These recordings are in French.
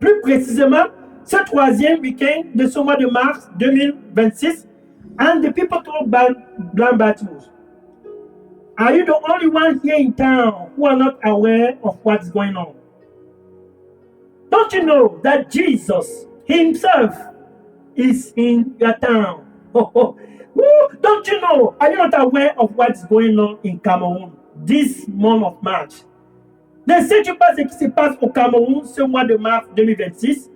Plus précisément, ce troisième week-end de ce mois de mars 2026, and the people told Blind Bartimaeus, are you the only one here in town who are not aware of what's going on? Don't you know that Jesus himself is in your town? Don't you know? Are you not aware of what's going on in Cameroon this month of March? Ne sais-tu pas ce qui se passe au Cameroun ce mois de mars 2026?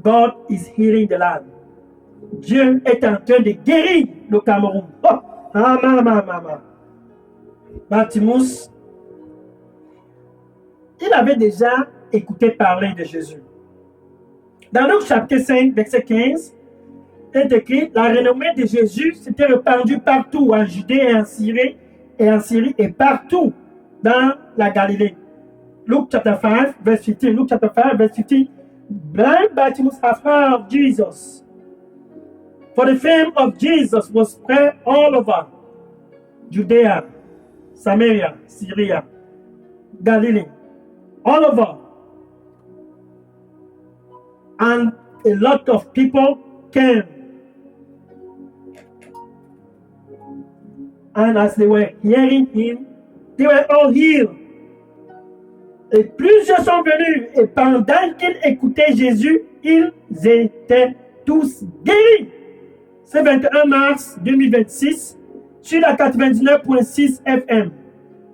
God is healing the land. Dieu est en train de guérir le Cameroun. Bartimaeus, il avait déjà écouté parler de Jésus. Dans Luc chapitre 5, verset 15, il est écrit, la renommée de Jésus s'était répandue partout en Judée et en Syrie et partout dans la Galilée. Luke chapter 5, verse 15. Luke chapter 5, verse 15. Blind Bartimaeus has heard of Jesus. For the fame of Jesus was spread all over Judea, Samaria, Syria, Galilee, all over. And a lot of people came. And as they were hearing him, they were all healed. Et plusieurs sont venus, et pendant qu'ils écoutaient Jésus, ils étaient tous guéris. C'est 21 mars 2026, sur la 99.6 FM,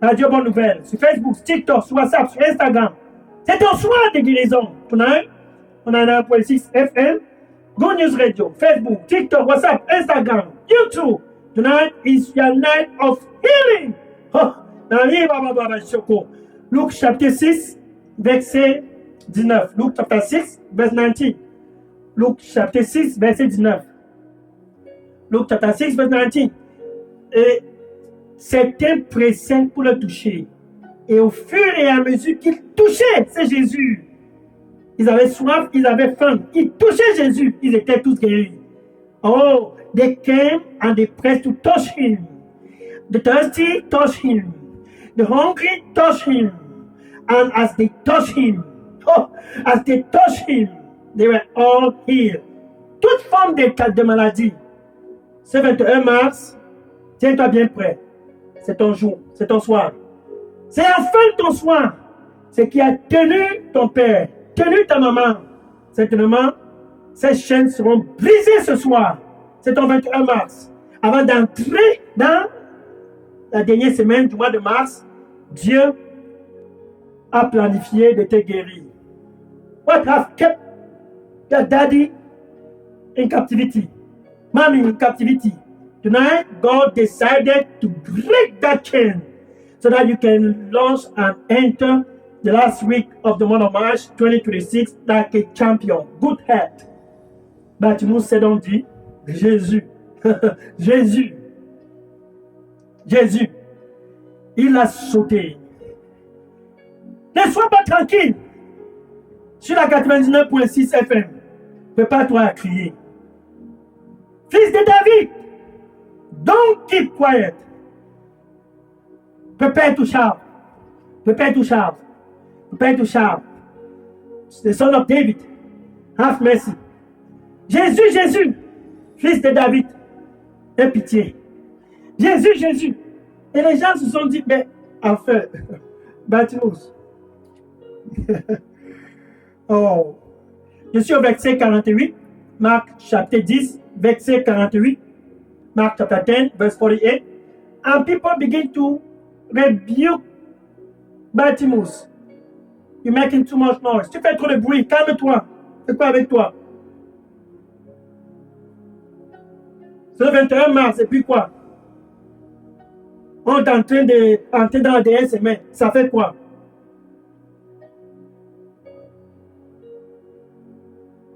Radio Bonne Nouvelle, sur Facebook, sur TikTok, sur WhatsApp, sur Instagram. C'est un soir de guérison. Tonight, on a 9.6 FM, Good News Radio, Facebook, TikTok, WhatsApp, Instagram, YouTube. Tonight is your night of healing. Luc chapitre 6, verset 19. Luc chapitre 6, verset 19. Luc chapitre 6, verset 19. Luc chapitre 6, verset 19. Et certains pressaient pour le toucher. Et au fur et à mesure qu'ils touchaient, c'est Jésus. Ils avaient soif, ils avaient faim. Ils touchaient Jésus, ils étaient tous guéris. Oh, they came and they pressed to touch him. The thirsty touched him. The hungry touched him. And as they touched him, they were all healed. Toute forme de maladie. Ce 21 mars, tiens-toi bien prêt. C'est ton jour, c'est ton soir. C'est enfin ton soir. C'est qui a tenu ton père, tenu ta maman. Certainement, ces chaînes seront brisées ce soir. C'est ton 21 mars. Avant d'entrer dans la dernière semaine du mois de mars, Dieu a planifié de te guérir. What has kept your daddy in captivity? Mommy in captivity. Tonight, God decided to break that chain so that you can launch and enter the last week of the month of March 2026 like a champion. Good health. Bartimaeus s'est donc dit, Jésus, Jésus, Jésus, il a sauté. Ne sois pas tranquille. Sur la 99.6 FM, prépare-toi à crier. Fils de David, don't keep quiet. Prepare to shout. Prepare to shout. Prepare to shout. The son of David, have mercy. Jésus, Jésus, fils de David, aie pitié. Jésus, Jésus. Et les gens se sont dit, mais enfin, Bartimaeus. Oh. Je suis au verset 48, Marc chapitre 10, verset 48, Mark chapter 10, verse 48. And people begin to rebuke Bartimaeus. You're making too much noise. Tu fais trop de bruit, calme-toi. C'est quoi avec toi? C'est le 21 mars, et puis quoi? On est en train d'entrer dans la dernière semaine. Ça fait quoi?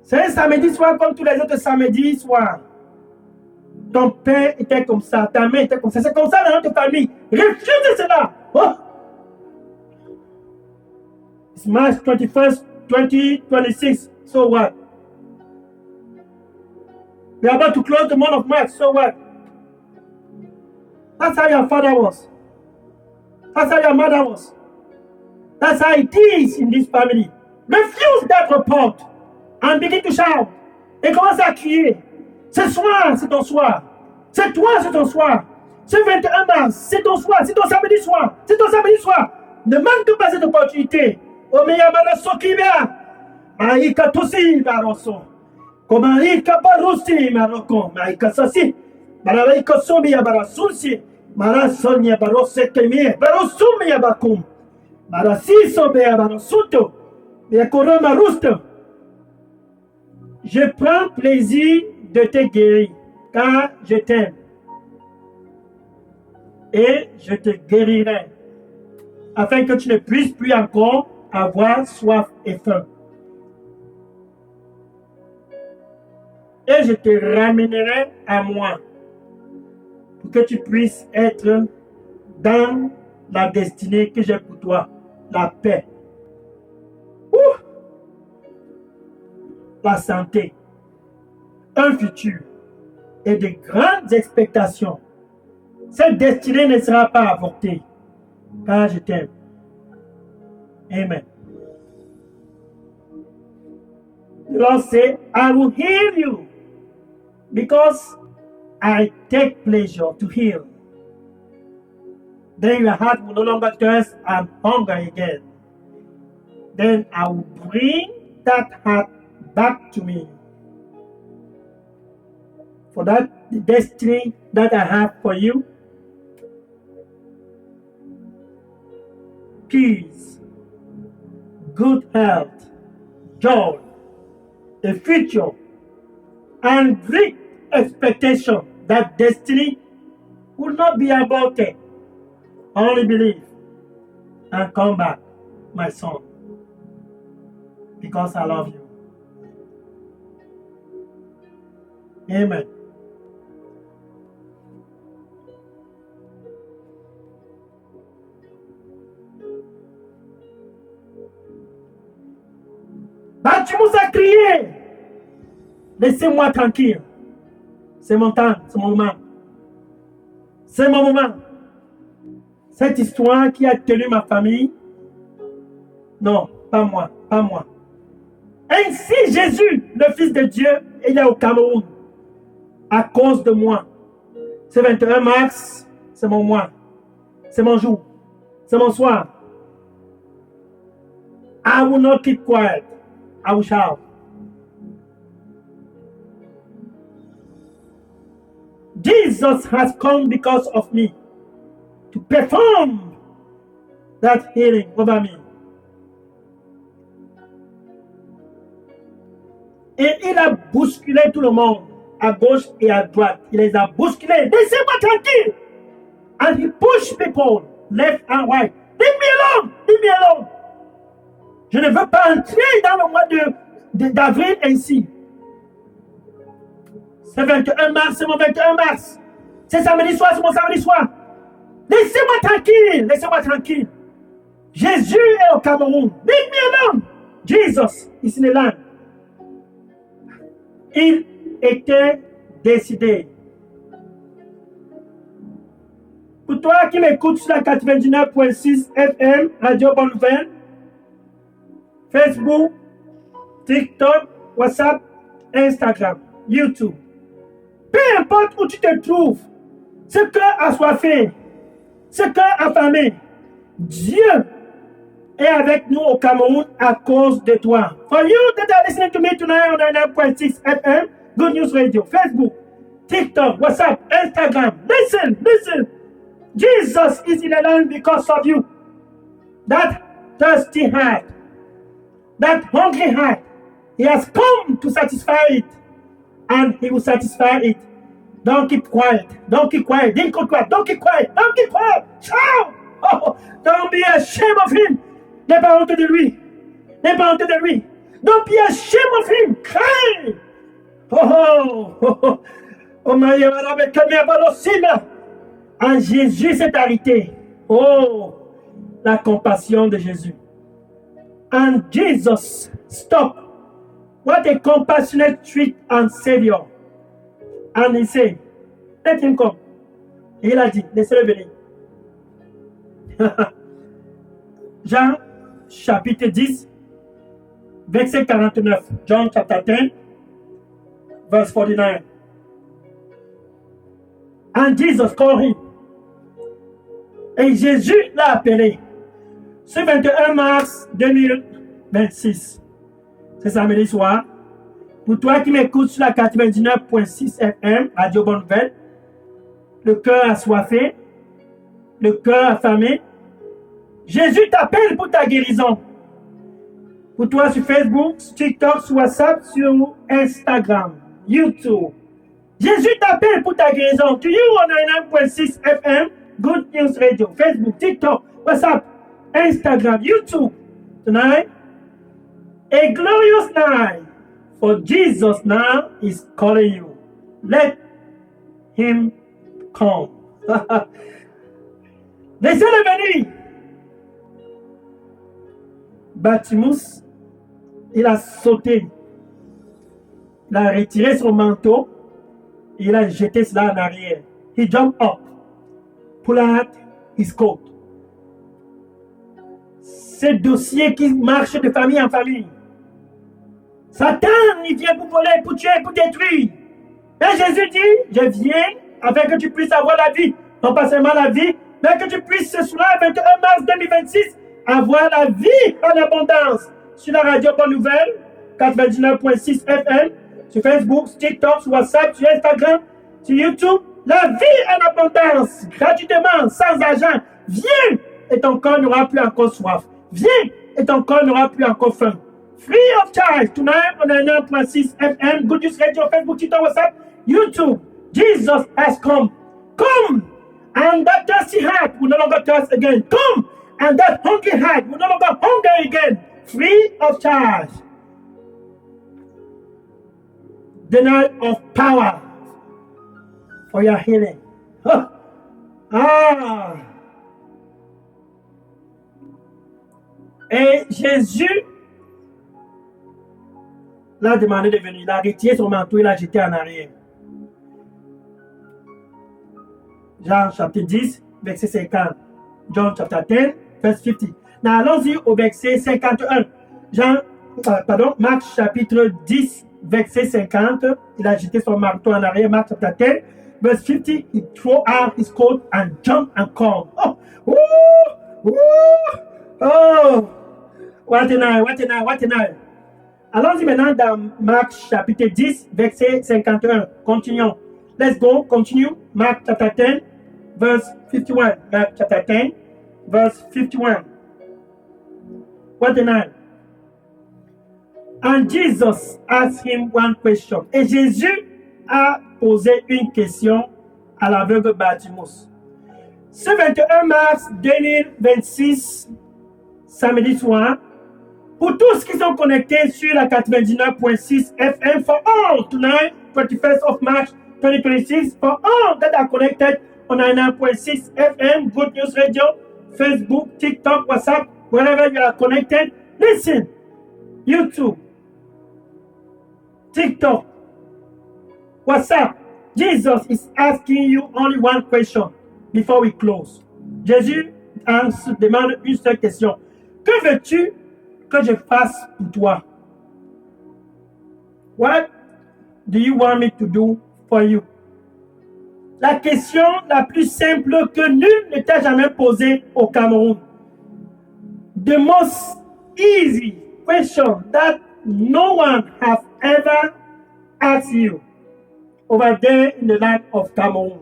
C'est un samedi soir comme tous les autres samedis soirs. Ton père était comme ça, ta mère était comme ça. C'est comme ça dans notre famille. Refusez cela. Oh. It's March 21st, 2026. So what? We're about to close the month of March. So what? That's how your father was. That's how your mother was. That's how it is in this family. refuse d'être porte. And begin to shout. Et commence à crier. Ce soir, c'est ton soir. C'est toi, c'est ton soir. Ce 21 mars, c'est ton soir. C'est ton samedi soir. C'est ton samedi soir. Ne manque pas cette opportunité. Omeya Baraso Kibia. Maïka Tosi Baroso. Komaïka Barosi Maroko. Maïka Sasi. Baraïka Somia Barasunsi. Marasonia Barose Kemie. Barosumia Bakum. Barasiso Bea Barosuto. Bea Koroma Rusto. Je prends plaisir de te guérir, car je t'aime. Et je te guérirai, afin que tu ne puisses plus encore avoir soif et faim. Et je te ramènerai à moi, pour que tu puisses être dans la destinée que j'ai pour toi, la paix. Ouh! La santé, un futur et de grandes expectations. Cette destinée ne sera pas avortée, car je t'aime. Amen. The Lord said, I will heal you because I take pleasure to heal. Then your heart will no longer thirst and hunger again. Then I will bring that heart back to me. For that the destiny that I have for you, peace, good health, joy, a future, and great expectation. That destiny will not be aborted. Only believe and come back, my son, because I love you. Amen. Bâtiment à crier. Laissez-moi tranquille. C'est mon temps, c'est mon moment. C'est mon moment. Cette histoire qui a tenu ma famille, non, pas moi, pas moi. Ainsi Jésus, le Fils de Dieu, il est au Cameroun. À cause de moi. Ce 21 mars, c'est mon mois. C'est mon jour. C'est mon soir. I will not keep quiet. I will shout. Jesus has come because of me to perform that healing over me. Et il a bousculé tout le monde, à gauche et à droite. Il les a bousculés. Laissez-moi tranquille. And he pushed people left and right. Leave me alone. Leave me alone. Je ne veux pas entrer dans le mois d'avril ainsi. C'est 21 mars, c'est mon 21 mars. C'est samedi soir, c'est mon samedi soir. Laissez-moi tranquille. Laissez-moi tranquille. Jésus est au Cameroun. Leave me alone. Jesus is in the land. Il était décidé. Pour toi qui m'écoutes sur la 99.6 FM, Radio Bonne Nouvelle, Facebook, TikTok, WhatsApp, Instagram, YouTube. Peu importe où tu te trouves, ce cœur assoiffé, ce cœur affamé, Dieu est avec nous au Cameroun à cause de toi. For you that are listening to me tonight on 99.6 FM, Good News Radio, Facebook, TikTok, WhatsApp, Instagram. Listen. Jesus is in the land because of you. That thirsty heart, that hungry heart, He has come to satisfy it. And He will satisfy it. Don't keep quiet. Don't keep quiet. Don't keep quiet. Don't keep quiet. Don't keep quiet. Shout! Oh, don't be ashamed of Him. N'aie pas honte de lui. N'aie pas honte de lui. Don't be ashamed of Him. Cry! Oh my God. En Jésus s'est arrêté. Oh, la compassion de Jésus. And Jesus stopped. What a compassionate, sweet and Savior. And He said, let him come. Et il a dit, laissez-le venir. Jean, chapitre 10, verset 49. John chapter 10, verse 49. And Jesus called him. Et Jésus l'a appelé. Ce 21 mars 2026, c'est samedi soir. Pour toi qui m'écoutes sur la 99.6 FM, Radio Bonne Nouvelle, le cœur assoiffé, le cœur affamé, Jésus t'appelle pour ta guérison. Pour toi sur Facebook, sur TikTok, sur WhatsApp, sur Instagram, YouTube. Jésus t'appelle pour ta guérison. To you on 99.6 FM, Good News Radio, Facebook, TikTok, WhatsApp, Instagram, YouTube. Tonight, a glorious night, for Jesus now is calling you. Let him come. Laissez-le venir. Bartimus, il a sauté. Il a retiré son manteau. Il a jeté cela en arrière. He jumped up. Pull out his coat. Ce dossier qui marche de famille en famille. Satan, il vient pour voler, pour tuer, pour détruire. Et Jésus dit, je viens afin que tu puisses avoir la vie. Non pas seulement la vie, mais que tu puisses ce soir, 21 mars 2026, avoir la vie en abondance. Sur la radio Bonne Nouvelle, 99.6 FM, sur Facebook, sur TikTok, sur WhatsApp, sur Instagram, sur YouTube. La vie en abondance, gratuitement, sans argent. Viens et ton corps n'aura plus encore soif. Viens et ton corps n'aura plus encore faim. Free of charge. Tonight on 9.6 FM, Good News Radio, Facebook, TikTok, WhatsApp, YouTube. Jesus has come. Come, and that thirsty heart will no longer thirst again. Come, and that hungry heart will no longer hunger again. Free of charge. The night of power for your healing. Oh. Ah. Et Jésus l'a demandé de venir. Il a retiré son manteau, il l'a jeté en arrière. Jean chapitre 10, verset 50. John chapter 10, verse 50. Now, allons-y au verset 51. Marc chapitre 10, verset 50. Il a jeté son manteau en arrière. Marc chapter 10, verse 50. He threw out his coat and jumped and called. Oh, ooh, ooh, oh. What a night, what a night, what a night. Allons-y maintenant dans Marc chapitre 10, verset 51. Continuons. Let's go, continue. Mark chapter 10, verse 51. Mark chapter 10, verse 51. What a night. And Jesus asked him one question. Et Jésus a posé une question à l'aveugle Bartimus. Ce 21 mars 2026, samedi soir, pour tous qui sont connectés sur la 99.6 FM, for all tonight, 21st of March 2026, for all that are connected on 99.6 FM, Good News Radio, Facebook, TikTok, WhatsApp, wherever you are connected, listen, YouTube, TikTok, WhatsApp, Jesus is asking you only one question before we close. Jésus demande une seule question. Que veux-tu que je fasse pour toi? What do you want me to do for you? La question la plus simple que nul ne t'a jamais posée au Cameroun. The most easy question that no one has ever asked you over there in the land of Cameroon.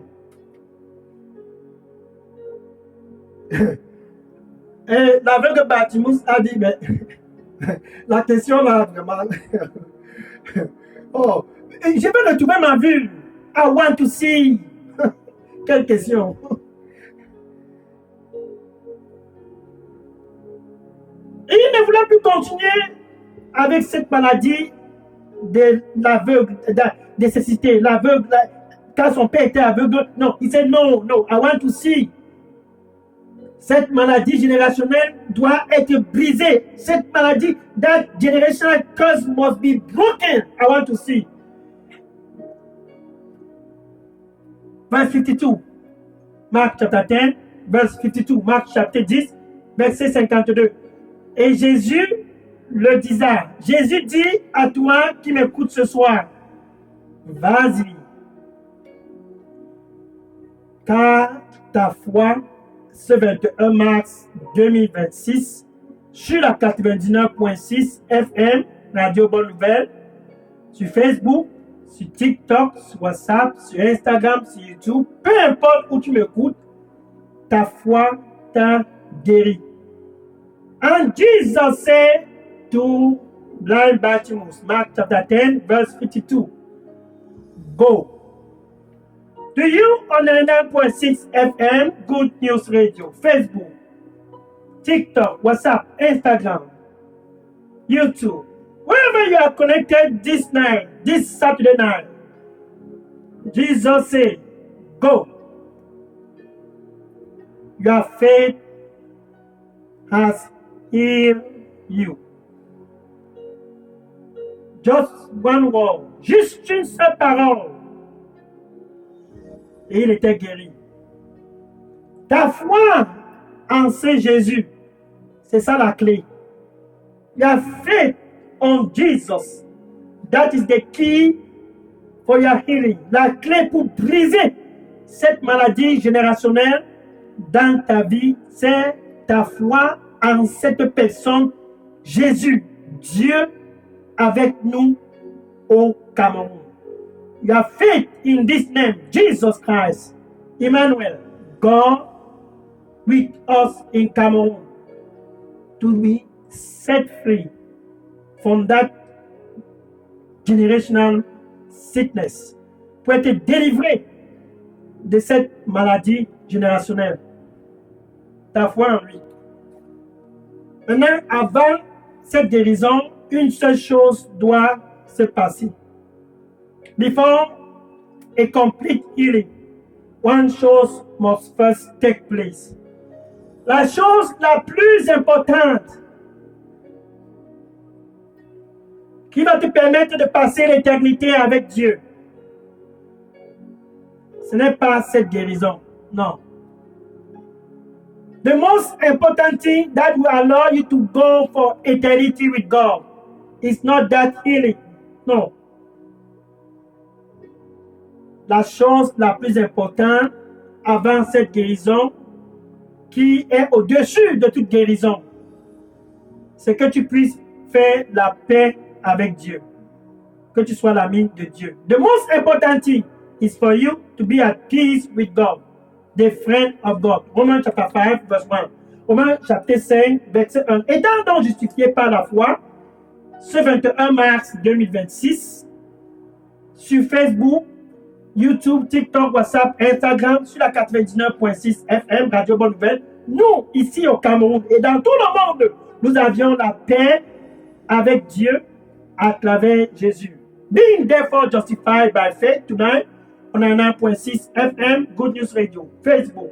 Et l'aveugle Bartimus a dit, mais la question là, vraiment. Oh, je vais retrouver ma vue. I want to see. Quelle question. Et il ne voulait plus continuer avec cette maladie de l'aveugle, de cécité, l'aveugle, quand son père était aveugle. Non, il dit non, no, I want to see. Cette maladie générationnelle doit être brisée. Cette maladie, that generational curse must be broken. I want to see. Verse 52. Marc chapter 10, verse 52. Marc chapitre 10, verset 52. Et Jésus le disa. Jésus dit à toi qui m'écoute ce soir, vas-y, car ta foi, ce 21 mars 2026, sur la 99.6 FM, Radio Bonne Nouvelle, sur Facebook, sur TikTok, sur WhatsApp, sur Instagram, sur YouTube, peu importe où tu m'écoutes, ta foi t'a guéri. And Jesus said to blind Bartimaeus, Mark chapter 10, verse 52, go. To you on the 99.6 FM, Good News Radio, Facebook, TikTok, WhatsApp, Instagram, YouTube, wherever you are connected this night, this Saturday night, Jesus said, go. Your faith has healed you. Just one word, juste une seule parole. Et il était guéri. Ta foi en ce Jésus, c'est ça la clé. Your faith on Jesus, that is the key for your healing. La clé pour briser cette maladie générationnelle dans ta vie, c'est ta foi en cette personne, Jésus, Dieu avec nous au Cameroun. Your faith in this name, Jesus Christ, Emmanuel, God with us in Cameroon, to be set free from that generational sickness, pour être délivré de cette maladie générationnelle. Ta foi en lui. Maintenant, avant cette guérison, une seule chose doit se passer. Before a complete healing, one chose must first take place. La chose la plus importante qui va te permettre de passer l'éternité avec Dieu, ce n'est pas cette guérison, non. The most important thing that will allow you to go for eternity with God is not that healing, no. La chose la plus importante avant cette guérison, qui est au-dessus de toute guérison, c'est que tu puisses faire la paix avec Dieu, que tu sois l'ami de Dieu. The most important thing is for you to be at peace with God, the friend of God. Romains chapitre 5, verse 1. Romains chapitre 5, verset 1. Étant donc justifié par la foi, ce 21 mars 2026, sur Facebook, YouTube, TikTok, WhatsApp, Instagram, sur la 99.6 FM, Radio Bonne Nouvelle, nous, ici au Cameroun et dans tout le monde, nous avions la paix avec Dieu à travers Jésus. Being therefore justified by faith tonight on 99.6 FM, Good News Radio, Facebook,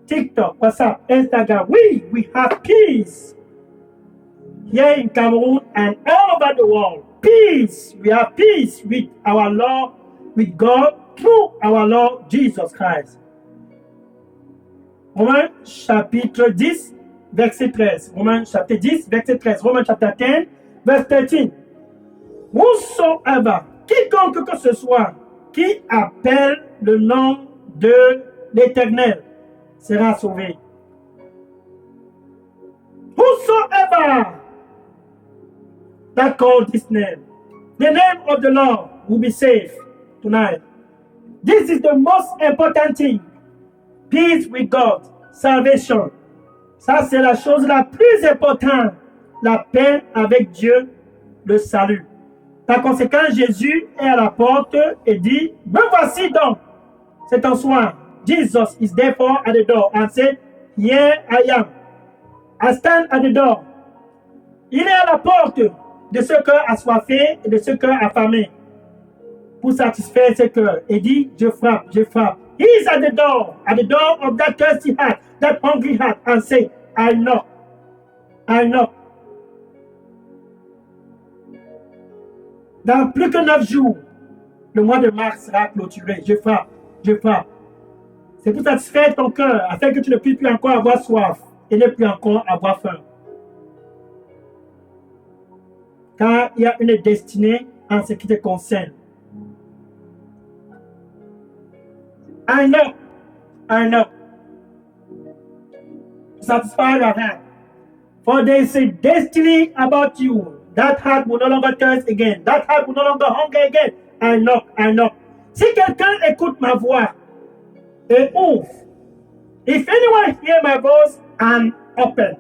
TikTok, WhatsApp, Instagram, we have peace here in Cameroon and all over the world. Peace. We have peace with our Lord, with God, through our Lord Jesus Christ. Romains chapitre 10, verset 13. Romains chapitre 10, verset 13. Romains chapitre 10, verset 13. Whosoever, quiconque que ce soit, qui appelle le nom de l'Éternel sera sauvé. Whosoever that call this name, the name of the Lord will be saved tonight. This is the most important thing. Peace with God, salvation. Ça, c'est la chose la plus importante. La paix avec Dieu, le salut. Par conséquent, Jésus est à la porte et dit, me voici donc. C'est un soir. Jesus is therefore at the door and said, here I am. I stand at the door. Il est à la porte de ce cœur assoiffé et de ce cœur affamé pour satisfaire ce cœur. Et dit, je frappe, je frappe. He is at the door of that thirsty heart, that hungry heart, and say, I knock, I knock. Dans plus que 9 jours, le mois de mars sera clôturé. Je frappe, je frappe. C'est pour satisfaire ton cœur, afin que tu ne puisses plus encore avoir soif et ne plus encore avoir faim. car il y a une destinée en ce qui te concerne. I know. Satisfy your heart. For there is a destiny about you. That heart will no longer thirst again. That heart will no longer hunger again. I know. Si quelqu'un écoute ma voix et ouvre, if anyone hear my voice and open,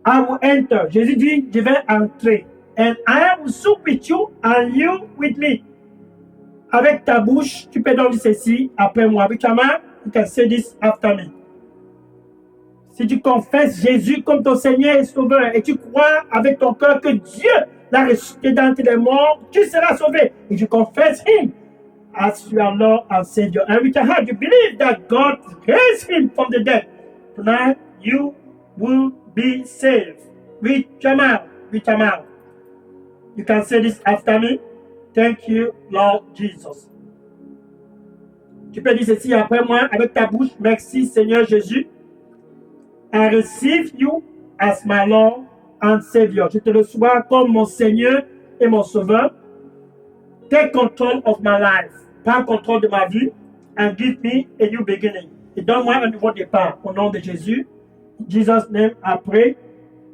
I will enter. Jésus dit, je vais entrer. And I will sup with you and you with me. Avec ta bouche, tu peux donc dire ceci après moi. With your mouth, you can say this after me. Si tu confesses Jésus comme ton Seigneur et Sauveur et tu crois avec ton cœur que Dieu l'a ressuscité d'entre les morts, tu seras sauvé. Et tu confesses Him as your Lord and Savior. And with your heart, you believe that God raised Him from the dead. Tonight, you will be saved. With your mouth. You can say this after me. Thank you, Lord Jesus. Tu peux dire ceci après moi avec ta bouche. Merci, Seigneur Jésus. I receive you as my Lord and Savior. Je te reçois comme mon Seigneur et mon Sauveur. Take control of my life. Prends contrôle de ma vie and give me a new beginning. Et donne-moi un nouveau départ. Au nom de Jésus. In Jesus' name, I pray.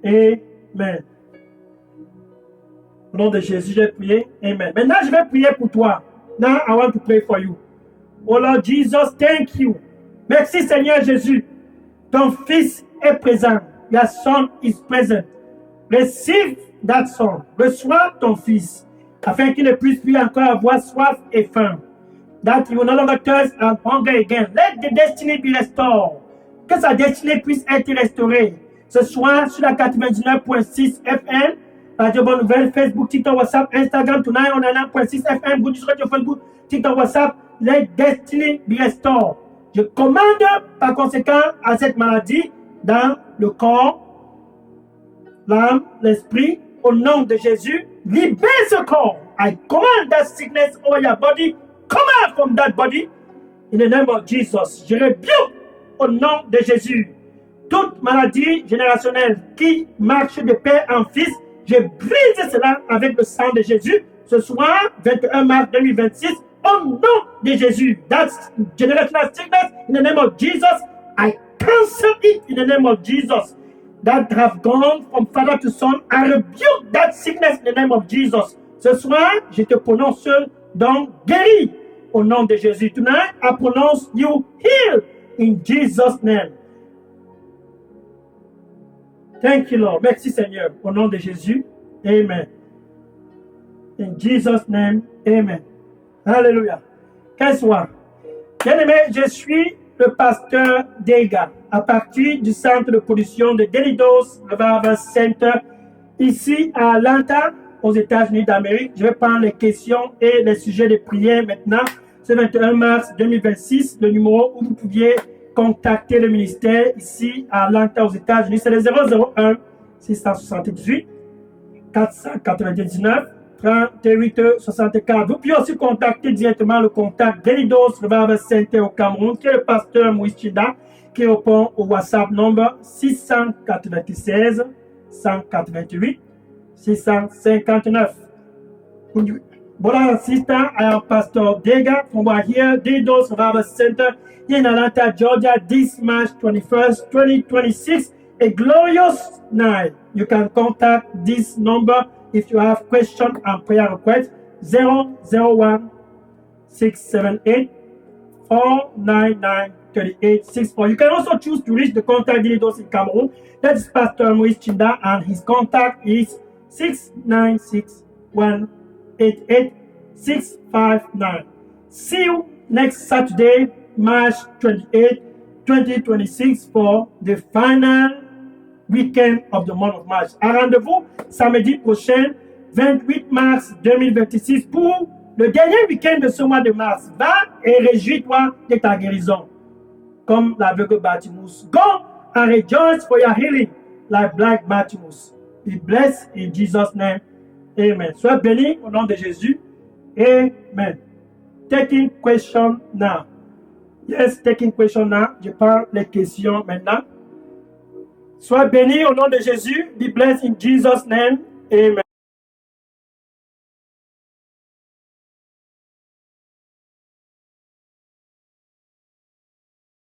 Amen. Au nom de Jésus, j'ai prié. Amen. Maintenant, je vais prier pour toi. Now, I want to pray for you. Oh Lord Jesus, thank you. Merci Seigneur Jésus. Ton Fils est présent. Your Son is present. Receive that Son. Reçois ton Fils. Afin qu'il ne puisse plus encore avoir soif et faim. That he will no longer thirst and hunger again. Let the destiny be restored. Que sa destinée puisse être restaurée. Ce soir, sur la 99.6 FM, Radio Bonne Nouvelle, Facebook, TikTok, WhatsApp, Instagram, tonight on 99.6 FM, Good News Radio, Facebook, TikTok, WhatsApp, let destiny be restored. Je commande par conséquent à cette maladie dans le corps, l'âme, l'esprit, au nom de Jésus, libère ce corps. I command that sickness over your body, come out from that body, in the name of Jesus. Je rebuke au nom de Jésus toute maladie générationnelle qui marche de père en fils. Je brise cela avec le sang de Jésus. Ce soir, 21 mars 2026, au nom de Jésus. That's generational sickness in the name of Jesus. I cancel it in the name of Jesus. That have gone from father to son. I rebuke that sickness in the name of Jesus. Ce soir, je te prononce donc guéri au nom de Jésus. Tonight, I pronounce you healed in Jesus' name. Thank you, Lord. Merci, Seigneur. Au nom de Jésus. Amen. In Jesus' name. Amen. Alléluia. Qu'est-ce soit. Bien-aimé, je suis le pasteur Dega à partir du centre de production de Delidos Revival Center ici à Atlanta, aux États-Unis d'Amérique. Je vais prendre les questions et les sujets de prière maintenant. Ce 21 mars 2026, le numéro où vous pouviez contacter le ministère ici à Atlanta aux États-Unis, c'est le 001 678 499 38 64. Vous pouvez aussi contacter directement le contact Delidos Revival Center au Cameroun, qui est le pasteur Moïse Chida, qui répond au WhatsApp number 696 188 659. Brother and sister, I am Pastor Dega from here, Delidos Revival Center in Atlanta, Georgia, this March 21st, 2026. A glorious night. You can contact this number if you have questions and prayer requests. 001 678 499 3864. You can also choose to reach the contact Delidos in Cameroon. That is Pastor Moïse Chinda, and his contact is 696 188 659. See you next Saturday, March 28, 2026 for the final weekend of the month of March. À rendez-vous samedi prochain, 28 mars 2026 pour le dernier week-end de ce mois de mars. Va et réjouis-toi de ta guérison. Comme l'aveugle Bartimaeus. Go and rejoice for your healing like black Bartimaeus. Be blessed in Jesus' name. Amen. Sois béni au nom de Jésus. Amen. Taking question now. Yes, taking question now. Je prends les questions maintenant. Sois béni au nom de Jésus. Be blessed in Jesus' name. Amen.